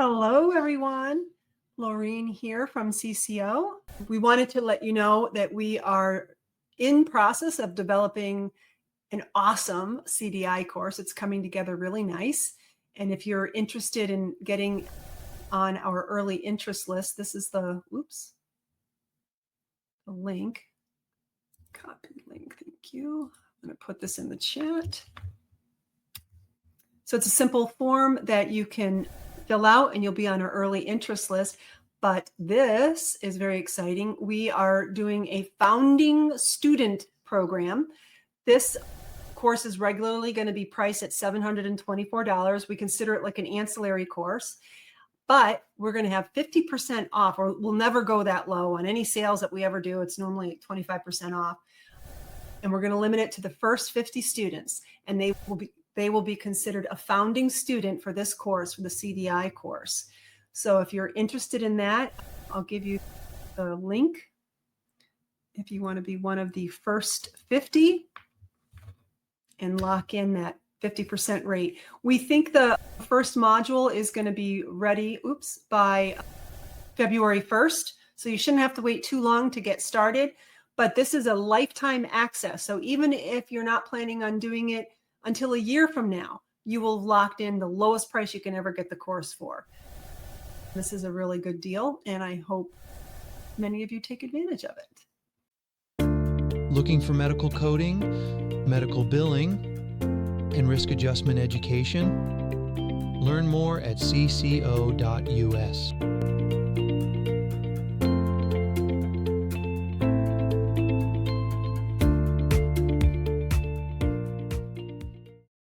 Hello, everyone. Laureen here from CCO. We wanted to let you know that we are in process of developing an awesome CDI course. It's coming together really nice. And if you're interested in getting on our early interest list, this is the link. Copy link. Thank you. I'm going to put this in the chat. So it's a simple form that you can fill out and you'll be on our early interest list. But this is very exciting. We are doing a founding student program. This course is regularly going to be priced at $724. We consider it like an ancillary course, but we're going to have 50% off, or we'll never go that low on any sales that we ever do. It's normally 25% off. And we're going to limit it to the first 50 students, and they will be considered a founding student for this course, for the CDI course. So if you're interested in that, I'll give you the link if you want to be one of the first 50 and lock in that 50% rate. We think the first module is going to be ready by February 1st. So you shouldn't have to wait too long to get started. But this is a lifetime access. So even if you're not planning on doing it until a year from now, you will have locked in the lowest price you can ever get the course for. This is a really good deal, and I hope many of you take advantage of it. Looking for medical coding, medical billing, and risk adjustment education? Learn more at cco.us.